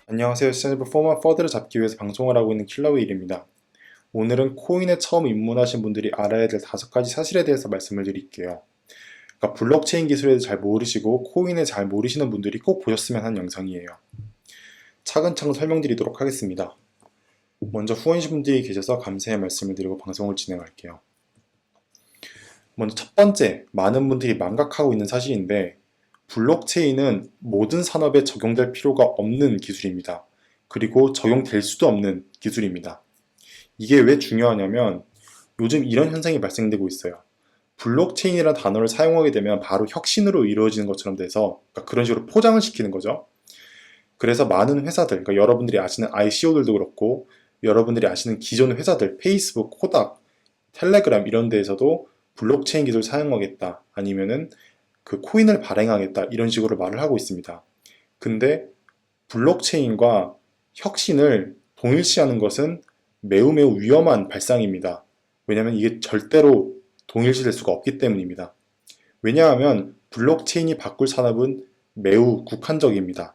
안녕하세요. 시청자 포먼 퍼드를 잡기 위해서 방송을 하고 있는 킬러웨일입니다. 오늘은 코인에 처음 입문하신 분들이 알아야 될 5가지 사실에 대해서 말씀을 드릴게요. 그러니까 블록체인 기술에 대해서 잘 모르시고 코인에 잘 모르시는 분들이 꼭 보셨으면 하는 영상이에요. 차근차근 설명드리도록 하겠습니다. 먼저 후원이신분들이 계셔서 감사의 말씀을 드리고 방송을 진행할게요. 먼저 첫 번째, 많은 분들이 망각하고 있는 사실인데 블록체인은 모든 산업에 적용될 필요가 없는 기술입니다. 그리고 적용될 수도 없는 기술입니다. 이게 왜 중요하냐면 요즘 이런 현상이 발생되고 있어요. 블록체인이라는 단어를 사용하게 되면 바로 혁신으로 이루어지는 것처럼 돼서 그런 식으로 포장을 시키는 거죠. 그래서 많은 회사들, 그러니까 여러분들이 아시는 ICO들도 그렇고 여러분들이 아시는 기존 회사들, 페이스북, 코닥, 텔레그램 이런 데에서도 블록체인 기술을 사용하겠다 아니면은 그 코인을 발행하겠다 이런 식으로 말을 하고 있습니다. 근데 블록체인과 혁신을 동일시하는 것은 매우 위험한 발상입니다. 왜냐하면 이게 절대로 동일시될 수가 없기 때문입니다. 왜냐하면 블록체인이 바꿀 산업은 매우 국한적입니다.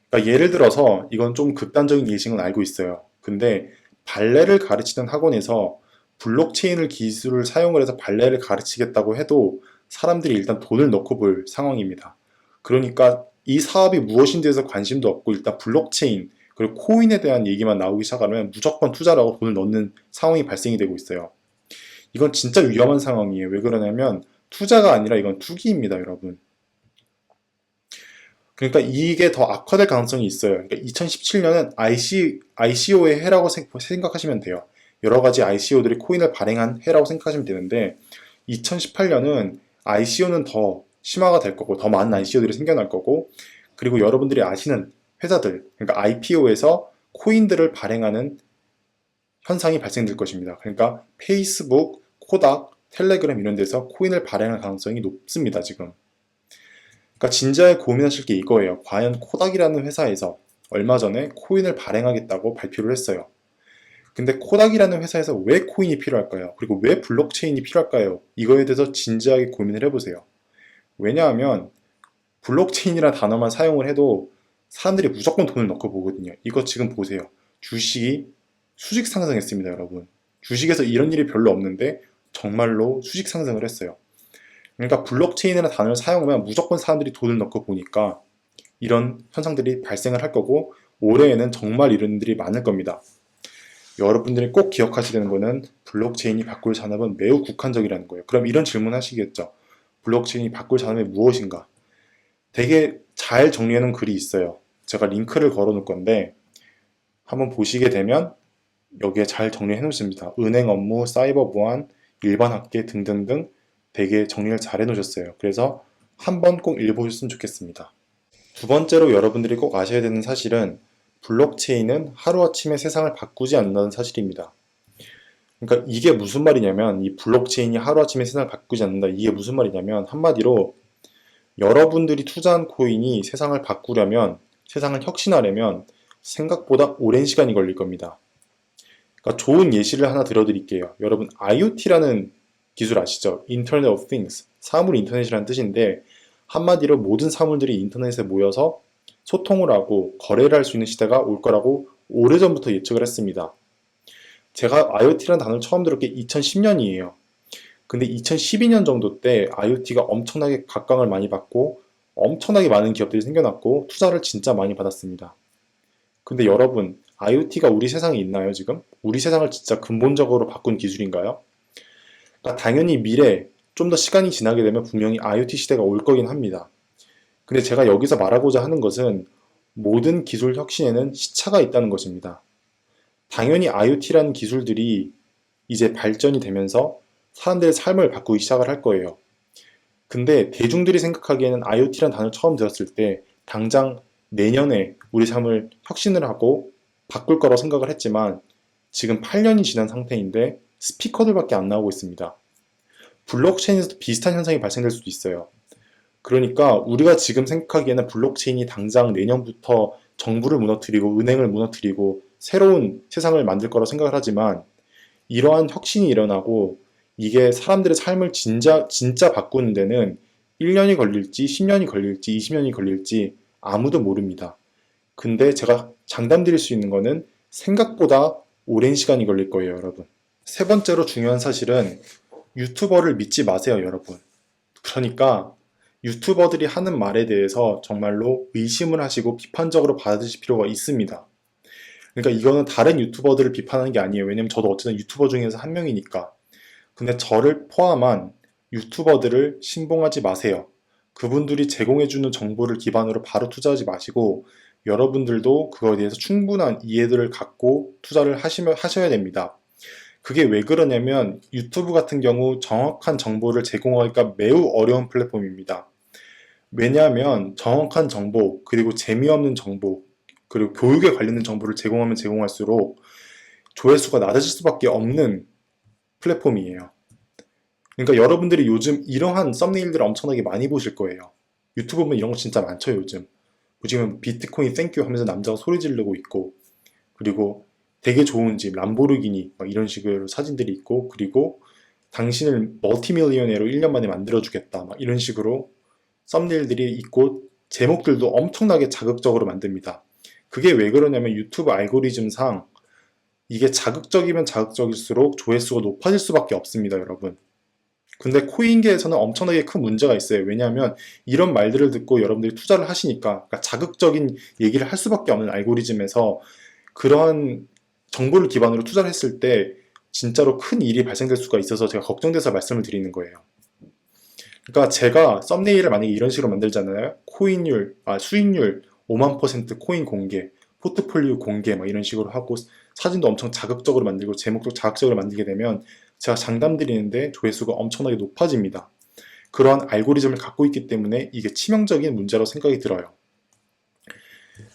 그러니까 예를 들어서 이건 좀 극단적인 예시는 알고 있어요. 근데 발레를 가르치는 학원에서 블록체인을 기술을 사용을 해서 발레를 가르치겠다고 해도 사람들이 일단 돈을 넣고 볼 상황입니다. 그러니까 이 사업이 무엇인지에 대해서 관심도 없고 일단 블록체인 그리고 코인에 대한 얘기만 나오기 시작하면 무조건 투자를 하고 돈을 넣는 상황이 발생이 되고 있어요. 이건 진짜 위험한 상황이에요. 왜 그러냐면 투자가 아니라 이건 투기입니다, 여러분. 그러니까 이게 더 악화될 가능성이 있어요. 그러니까 2017년은 ICO의 해라고 생각하시면 돼요. 여러 가지 ICO들이 코인을 발행한 해라고 생각하시면 되는데 2018년은 ICO는 더 심화가 될 거고 더 많은 ICO들이 생겨날 거고 그리고 여러분들이 아시는 회사들 그러니까 IPO에서 코인들을 발행하는 현상이 발생될 것입니다. 그러니까 페이스북, 코닥, 텔레그램 이런 데서 코인을 발행할 가능성이 높습니다. 지금. 그러니까 진지하게 고민하실 게 이거예요. 과연 코닥이라는 회사에서 얼마 전에 코인을 발행하겠다고 발표를 했어요. 근데 코닥이라는 회사에서 왜 코인이 필요할까요? 그리고 왜 블록체인이 필요할까요? 이거에 대해서 진지하게 고민을 해보세요. 왜냐하면 블록체인이라는 단어만 사용을 해도 사람들이 무조건 돈을 넣고 보거든요. 이거 지금 보세요. 주식이 수직 상승했습니다, 여러분. 주식에서 이런 일이 별로 없는데 정말로 수직 상승을 했어요. 그러니까 블록체인이라는 단어를 사용하면 무조건 사람들이 돈을 넣고 보니까 이런 현상들이 발생을 할 거고 올해에는 정말 이런 일들이 많을 겁니다. 여러분들이 꼭 기억하셔야 되는 거는 블록체인이 바꿀 산업은 매우 국한적이라는 거예요. 그럼 이런 질문 하시겠죠. 블록체인이 바꿀 산업이 무엇인가? 되게 잘 정리해 놓은 글이 있어요. 제가 링크를 걸어 놓을 건데 한번 보시게 되면 여기에 잘 정리해 놓습니다. 은행 업무, 사이버 보안, 일반 학계 등등등 되게 정리를 잘 해 놓으셨어요. 그래서 한번 꼭 읽어보셨으면 좋겠습니다. 두 번째로 여러분들이 꼭 아셔야 되는 사실은 블록체인은 하루아침에 세상을 바꾸지 않는다는 사실입니다. 그러니까 이게 무슨 말이냐면 이 블록체인이 하루아침에 세상을 바꾸지 않는다 이게 무슨 말이냐면 한마디로 여러분들이 투자한 코인이 세상을 바꾸려면 세상을 혁신하려면 생각보다 오랜 시간이 걸릴 겁니다. 그러니까 좋은 예시를 하나 들어드릴게요. 여러분 IoT라는 기술 아시죠? Internet of Things, 사물 인터넷이라는 뜻인데 한마디로 모든 사물들이 인터넷에 모여서 소통을 하고 거래를 할 수 있는 시대가 올 거라고 오래전부터 예측을 했습니다. 제가 IoT라는 단어를 처음 들은 게 2010년이에요. 근데 2012년 정도 때 IoT가 엄청나게 각광을 많이 받고 엄청나게 많은 기업들이 생겨났고 투자를 진짜 많이 받았습니다. 근데 여러분, IoT가 우리 세상에 있나요, 지금? 우리 세상을 진짜 근본적으로 바꾼 기술인가요? 그러니까 당연히 미래, 좀 더 시간이 지나게 되면 분명히 IoT 시대가 올 거긴 합니다. 근데 제가 여기서 말하고자 하는 것은 모든 기술 혁신에는 시차가 있다는 것입니다. 당연히 IoT라는 기술들이 이제 발전이 되면서 사람들의 삶을 바꾸기 시작을 할 거예요. 근데 대중들이 생각하기에는 IoT라는 단어를 처음 들었을 때 당장 내년에 우리 삶을 혁신을 하고 바꿀 거라고 생각을 했지만 지금 8년이 지난 상태인데 스피커들밖에 안 나오고 있습니다. 블록체인에서도 비슷한 현상이 발생될 수도 있어요. 그러니까 우리가 지금 생각하기에는 블록체인이 당장 내년부터 정부를 무너뜨리고 은행을 무너뜨리고 새로운 세상을 만들 거라고 생각을 하지만 이러한 혁신이 일어나고 이게 사람들의 삶을 진짜 바꾸는 데는 1년이 걸릴지, 10년이 걸릴지, 20년이 걸릴지 아무도 모릅니다. 근데 제가 장담드릴 수 있는 거는 생각보다 오랜 시간이 걸릴 거예요, 여러분. 세 번째로 중요한 사실은 유튜버를 믿지 마세요, 여러분. 그러니까 유튜버들이 하는 말에 대해서 정말로 의심을 하시고 비판적으로 받아들이실 필요가 있습니다. 그러니까 이거는 다른 유튜버들을 비판하는 게 아니에요. 왜냐면 저도 어쨌든 유튜버 중에서 한 명이니까. 근데 저를 포함한 유튜버들을 신봉하지 마세요. 그분들이 제공해주는 정보를 기반으로 바로 투자하지 마시고 여러분들도 그거에 대해서 충분한 이해들을 갖고 투자를 하셔야 됩니다. 그게 왜 그러냐면 유튜브 같은 경우 정확한 정보를 제공하기가 매우 어려운 플랫폼입니다. 왜냐하면 정확한 정보, 그리고 재미없는 정보, 그리고 교육에 관련된 정보를 제공하면 제공할수록 조회수가 낮아질 수밖에 없는 플랫폼이에요. 그러니까 여러분들이 요즘 이러한 썸네일들을 엄청나게 많이 보실 거예요. 유튜브 보면 이런 거 진짜 많죠, 요즘. 지금 비트코인 땡큐 하면서 남자가 소리 지르고 있고, 그리고 되게 좋은 집, 람보르기니, 막 이런 식으로 사진들이 있고, 그리고 당신을 멀티밀리언으로 1년 만에 만들어주겠다, 막 이런 식으로 썸네일들이 있고, 제목들도 엄청나게 자극적으로 만듭니다. 그게 왜 그러냐면 유튜브 알고리즘상 이게 자극적이면 자극적일수록 조회수가 높아질 수밖에 없습니다, 여러분. 근데 코인계에서는 엄청나게 큰 문제가 있어요. 왜냐하면 이런 말들을 듣고 여러분들이 투자를 하시니까 그러니까 자극적인 얘기를 할 수밖에 없는 알고리즘에서 그러한 정보를 기반으로 투자를 했을 때 진짜로 큰 일이 발생될 수가 있어서 제가 걱정돼서 말씀을 드리는 거예요. 그러니까 제가 썸네일을 만약에 이런 식으로 만들잖아요. 수익률 5만 퍼센트 코인 공개, 포트폴리오 공개 막 이런 식으로 하고 사진도 엄청 자극적으로 만들고 제목도 자극적으로 만들게 되면 제가 장담드리는데 조회수가 엄청나게 높아집니다. 그러한 알고리즘을 갖고 있기 때문에 이게 치명적인 문제라고 생각이 들어요.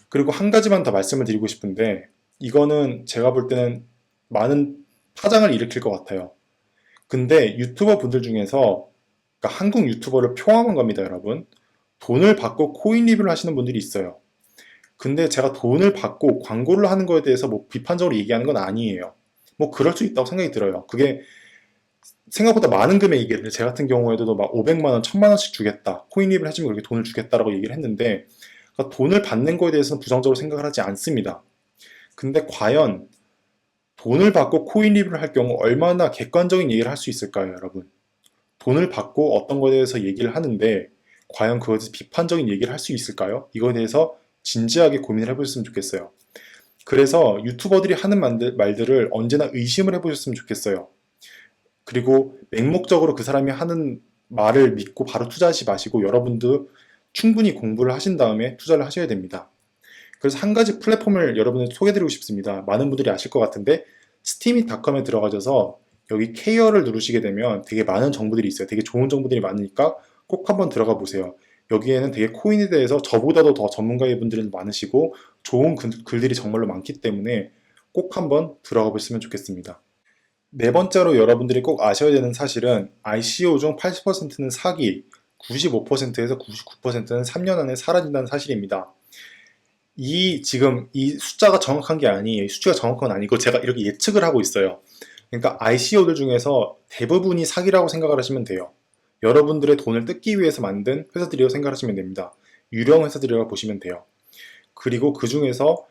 그리고 한 가지만 더 말씀을 드리고 싶은데 이거는 제가 볼 때는 많은 파장을 일으킬 것 같아요. 근데 유튜버 분들 중에서 그러니까 한국 유튜버를 포함한 겁니다, 여러분. 돈을 받고 코인 리뷰를 하시는 분들이 있어요. 근데 제가 돈을 받고 광고를 하는 거에 대해서 뭐 비판적으로 얘기하는 건 아니에요. 뭐 그럴 수 있다고 생각이 들어요. 그게 생각보다 많은 금액이겠는데 제 같은 경우에도 막 500만 원, 1000만 원씩 주겠다. 코인 리뷰를 해주면 그렇게 돈을 주겠다라고 얘기를 했는데 그러니까 돈을 받는 거에 대해서는 부정적으로 생각을 하지 않습니다. 근데 과연 돈을 받고 코인 리뷰를 할 경우 얼마나 객관적인 얘기를 할 수 있을까요, 여러분? 돈을 받고 어떤 거에 대해서 얘기를 하는데 과연 그것에 대해서 비판적인 얘기를 할 수 있을까요? 이거에 대해서 진지하게 고민을 해보셨으면 좋겠어요. 그래서 유튜버들이 하는 말들을 언제나 의심을 해보셨으면 좋겠어요. 그리고 맹목적으로 그 사람이 하는 말을 믿고 바로 투자하지 마시고 여러분도 충분히 공부를 하신 다음에 투자를 하셔야 됩니다. 그래서 한 가지 플랫폼을 여러분들 소개해드리고 싶습니다. 많은 분들이 아실 것 같은데 스티미닷컴에 들어가셔서 여기 케어를 누르시게 되면 되게 많은 정보들이 있어요. 되게 좋은 정보들이 많으니까 꼭 한번 들어가 보세요. 여기에는 되게 코인에 대해서 저보다도 더 전문가의 분들이 많으시고 좋은 글들이 정말로 많기 때문에 꼭 한번 들어가 보시면 좋겠습니다. 네 번째로 여러분들이 꼭 아셔야 되는 사실은 ICO 중 80%는 사기, 95%에서 99%는 3년 안에 사라진다는 사실입니다. 지금 이 숫자가 정확한 게 아니에요. 수치가 정확한 건 아니고 제가 이렇게 예측을 하고 있어요. 그러니까 ICO들 중에서 대부분이 사기라고 생각을 하시면 돼요. 여러분들의 돈을 뜯기 위해서 만든 회사들이라고 생각하시면 됩니다. 유령 회사들이라고 보시면 돼요. 그리고 그 중에서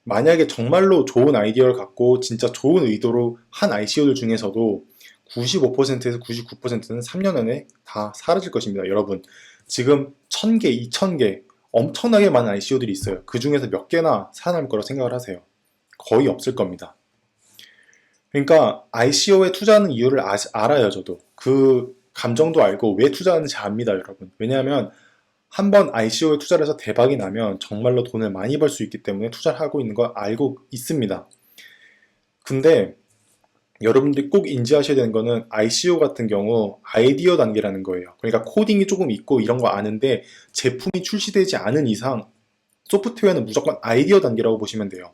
만약에 정말로 좋은 아이디어를 갖고 진짜 좋은 의도로 한 ICO들 중에서도 95%에서 99%는 3년 안에 다 사라질 것입니다. 여러분, 지금 1000개, 2000개 엄청나게 많은 ICO들이 있어요. 그 중에서 몇 개나 살아남을 거라고 생각을 하세요. 거의 없을 겁니다. 그러니까 ICO에 투자하는 이유를 알아요, 저도. 그 감정도 알고 왜 투자하는지 압니다, 여러분. 왜냐하면 한번 ICO에 투자를 해서 대박이 나면 정말로 돈을 많이 벌 수 있기 때문에 투자를 하고 있는 걸 알고 있습니다. 근데 여러분들이 꼭 인지하셔야 되는 거는 ICO 같은 경우 아이디어 단계라는 거예요. 그러니까 코딩이 조금 있고 이런 거 아는데 제품이 출시되지 않은 이상 소프트웨어는 무조건 아이디어 단계라고 보시면 돼요.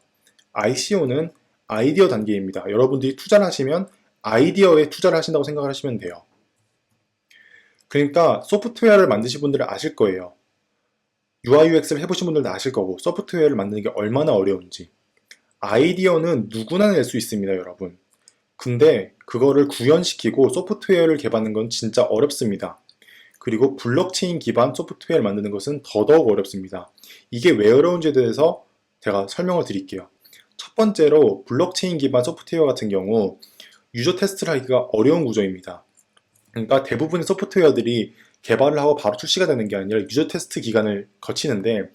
ICO는 아이디어 단계입니다. 여러분들이 투자를 하시면 아이디어에 투자를 하신다고 생각을 하시면 돼요. 그러니까 소프트웨어를 만드신 분들은 아실 거예요. UI, UX를 해보신 분들도 아실 거고 소프트웨어를 만드는 게 얼마나 어려운지. 아이디어는 누구나 낼 수 있습니다, 여러분. 근데 그거를 구현시키고 소프트웨어를 개발하는 건 진짜 어렵습니다. 그리고 블록체인 기반 소프트웨어를 만드는 것은 더더욱 어렵습니다. 이게 왜 어려운지에 대해서 제가 설명을 드릴게요. 첫 번째로 블록체인 기반 소프트웨어 같은 경우 유저 테스트를 하기가 어려운 구조입니다. 그러니까 대부분의 소프트웨어들이 개발을 하고 바로 출시가 되는 게 아니라 유저 테스트 기간을 거치는데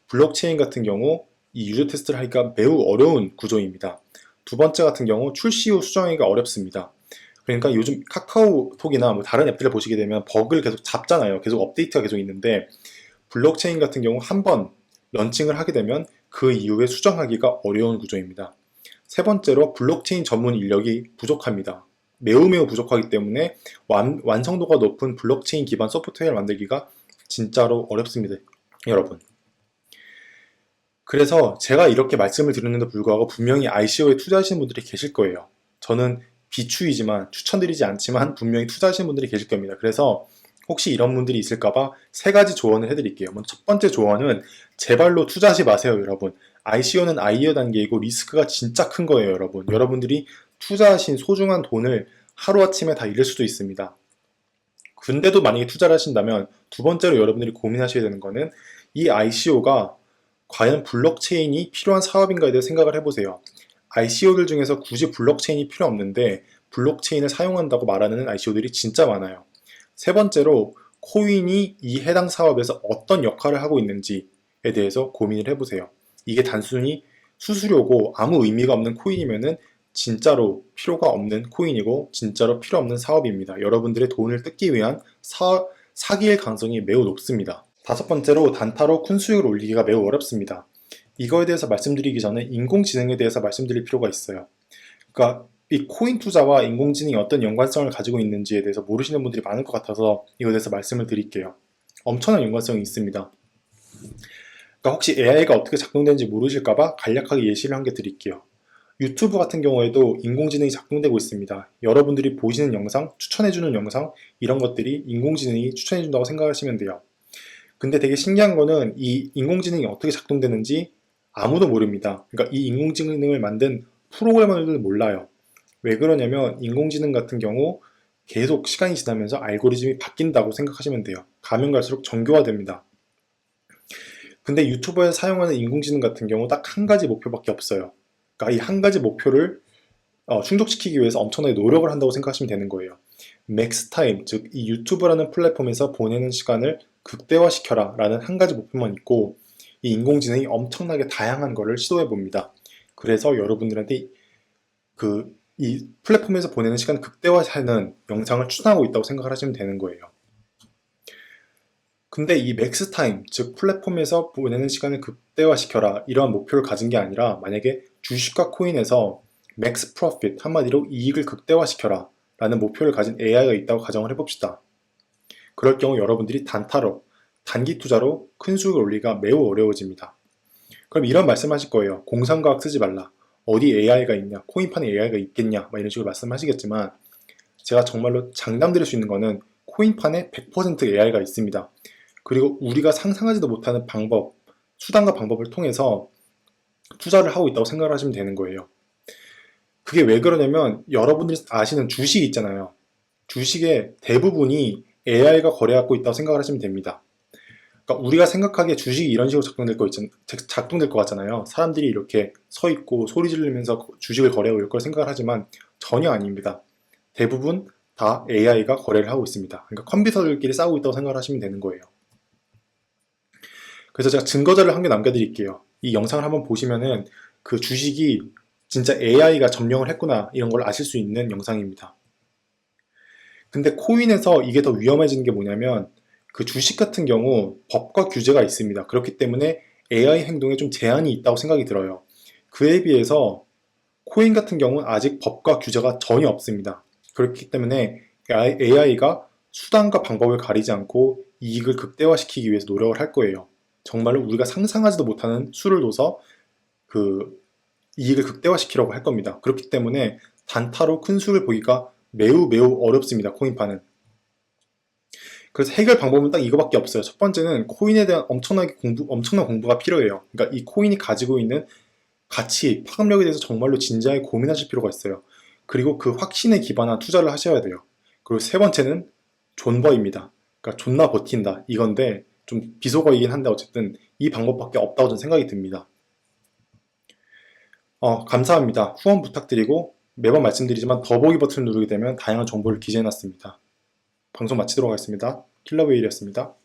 블록체인 같은 경우 이 유저 테스트를 하기가 매우 어려운 구조입니다. 두 번째 같은 경우 출시 후 수정하기가 어렵습니다. 그러니까 요즘 카카오톡이나 뭐 다른 앱들을 보시게 되면 버그를 계속 잡잖아요. 계속 업데이트가 계속 있는데 블록체인 같은 경우 한 번 런칭을 하게 되면 그 이후에 수정하기가 어려운 구조입니다. 세 번째로 블록체인 전문 인력이 부족합니다. 매우 부족하기 때문에 완성도가 높은 블록체인 기반 소프트웨어를 만들기가 진짜로 어렵습니다, 여러분. 그래서 제가 이렇게 말씀을 드렸는데도 불구하고 분명히 ICO에 투자하시는 분들이 계실 거예요. 저는 비추이지만 추천드리지 않지만 분명히 투자하시는 분들이 계실 겁니다. 그래서 혹시 이런 분들이 있을까봐 세 가지 조언을 해드릴게요. 먼저 첫 번째 조언은 제발로 투자하지 마세요, 여러분. ICO는 아이디어 단계이고 리스크가 진짜 큰 거예요, 여러분. 여러분들이 투자하신 소중한 돈을 하루아침에 다 잃을 수도 있습니다. 근데도 만약에 투자를 하신다면 두 번째로 여러분들이 고민하셔야 되는 거는 이 ICO가 과연 블록체인이 필요한 사업인가에 대해 생각을 해보세요. ICO들 중에서 굳이 블록체인이 필요 없는데 블록체인을 사용한다고 말하는 ICO들이 진짜 많아요. 세 번째로 코인이 이 해당 사업에서 어떤 역할을 하고 있는지에 대해서 고민을 해보세요. 이게 단순히 수수료고 아무 의미가 없는 코인이면은 진짜로 필요가 없는 코인이고 진짜로 필요 없는 사업입니다. 여러분들의 돈을 뜯기 위한 사기일 가능성이 매우 높습니다. 다섯 번째로 단타로 큰 수익을 올리기가 매우 어렵습니다. 이거에 대해서 말씀드리기 전에 인공지능에 대해서 말씀드릴 필요가 있어요. 그러니까 이 코인 투자와 인공지능이 어떤 연관성을 가지고 있는지에 대해서 모르시는 분들이 많을 것 같아서 이거에 대해서 말씀을 드릴게요. 엄청난 연관성이 있습니다. 그러니까 혹시 AI가 어떻게 작동되는지 모르실까봐 간략하게 예시를 한 개 드릴게요. 유튜브 같은 경우에도 인공지능이 작동되고 있습니다. 여러분들이 보시는 영상, 추천해주는 영상 이런 것들이 인공지능이 추천해준다고 생각하시면 돼요. 근데 되게 신기한 거는 이 인공지능이 어떻게 작동되는지 아무도 모릅니다. 그러니까 이 인공지능을 만든 프로그래머들도 몰라요. 왜 그러냐면 인공지능 같은 경우 계속 시간이 지나면서 알고리즘이 바뀐다고 생각하시면 돼요. 가면 갈수록 정교화됩니다. 근데 유튜버에 사용하는 인공지능 같은 경우 딱 한 가지 목표밖에 없어요. 그러니까 이 한 가지 목표를 충족시키기 위해서 엄청나게 노력을 한다고 생각하시면 되는 거예요. 맥스 타임, 즉 이 유튜브라는 플랫폼에서 보내는 시간을 극대화시켜라 라는 한 가지 목표만 있고 이 인공지능이 엄청나게 다양한 거를 시도해 봅니다. 그래서 여러분들한테 이 플랫폼에서 보내는 시간을 극대화하는 영상을 추천하고 있다고 생각을 하시면 되는 거예요. 근데 이 맥스 타임, 즉 플랫폼에서 보내는 시간을 극대화시켜라 이러한 목표를 가진 게 아니라 만약에 주식과 코인에서 맥스 프로핏, 한마디로 이익을 극대화시켜라 라는 목표를 가진 AI가 있다고 가정을 해봅시다. 그럴 경우 여러분들이 단타로, 단기 투자로 큰 수익을 올리기가 매우 어려워집니다. 그럼 이런 말씀하실 거예요. 공상과학 쓰지 말라. 어디 AI가 있냐? 코인판에 AI가 있겠냐? 이런 식으로 말씀하시겠지만 제가 정말로 장담드릴 수 있는 거는 코인판에 100% AI가 있습니다. 그리고 우리가 상상하지도 못하는 방법, 수단과 방법을 통해서 투자를 하고 있다고 생각을 하시면 되는 거예요. 그게 왜 그러냐면 여러분들이 아시는 주식 있잖아요. 주식의 대부분이 AI가 거래하고 있다고 생각을 하시면 됩니다. 그러니까 우리가 생각하기에 주식이 이런 식으로 작동될 것 같잖아요. 사람들이 이렇게 서 있고 소리 지르면서 주식을 거래하고 이럴 걸 생각을 하지만 전혀 아닙니다. 대부분 다 AI가 거래를 하고 있습니다. 그러니까 컴퓨터들끼리 싸우고 있다고 생각을 하시면 되는 거예요. 그래서 제가 증거자를 한 개 남겨드릴게요. 이 영상을 한번 보시면은 그 주식이 진짜 AI가 점령을 했구나 이런 걸 아실 수 있는 영상입니다. 근데 코인에서 이게 더 위험해지는 게 뭐냐면 그 주식 같은 경우 법과 규제가 있습니다. 그렇기 때문에 AI 행동에 좀 제한이 있다고 생각이 들어요. 그에 비해서 코인 같은 경우는 아직 법과 규제가 전혀 없습니다. 그렇기 때문에 AI가 수단과 방법을 가리지 않고 이익을 극대화시키기 위해서 노력을 할 거예요. 정말로 우리가 상상하지도 못하는 수를 둬서 그 이익을 극대화시키려고 할 겁니다. 그렇기 때문에 단타로 큰 수를 보기가 매우 어렵습니다. 코인판은. 그래서 해결 방법은 딱 이거밖에 없어요. 첫 번째는 코인에 대한 엄청난 공부가 필요해요. 그러니까 이 코인이 가지고 있는 가치, 파급력에 대해서 정말로 진지하게 고민하실 필요가 있어요. 그리고 그 확신에 기반한 투자를 하셔야 돼요. 그리고 세 번째는 존버입니다. 그러니까 존나 버틴다 이건데 좀 비속어이긴 한데 어쨌든 이 방법밖에 없다고 저는 생각이 듭니다. 감사합니다. 후원 부탁드리고 매번 말씀드리지만 더보기 버튼을 누르게 되면 다양한 정보를 기재해놨습니다. 방송 마치도록 하겠습니다. 킬러웨일이었습니다.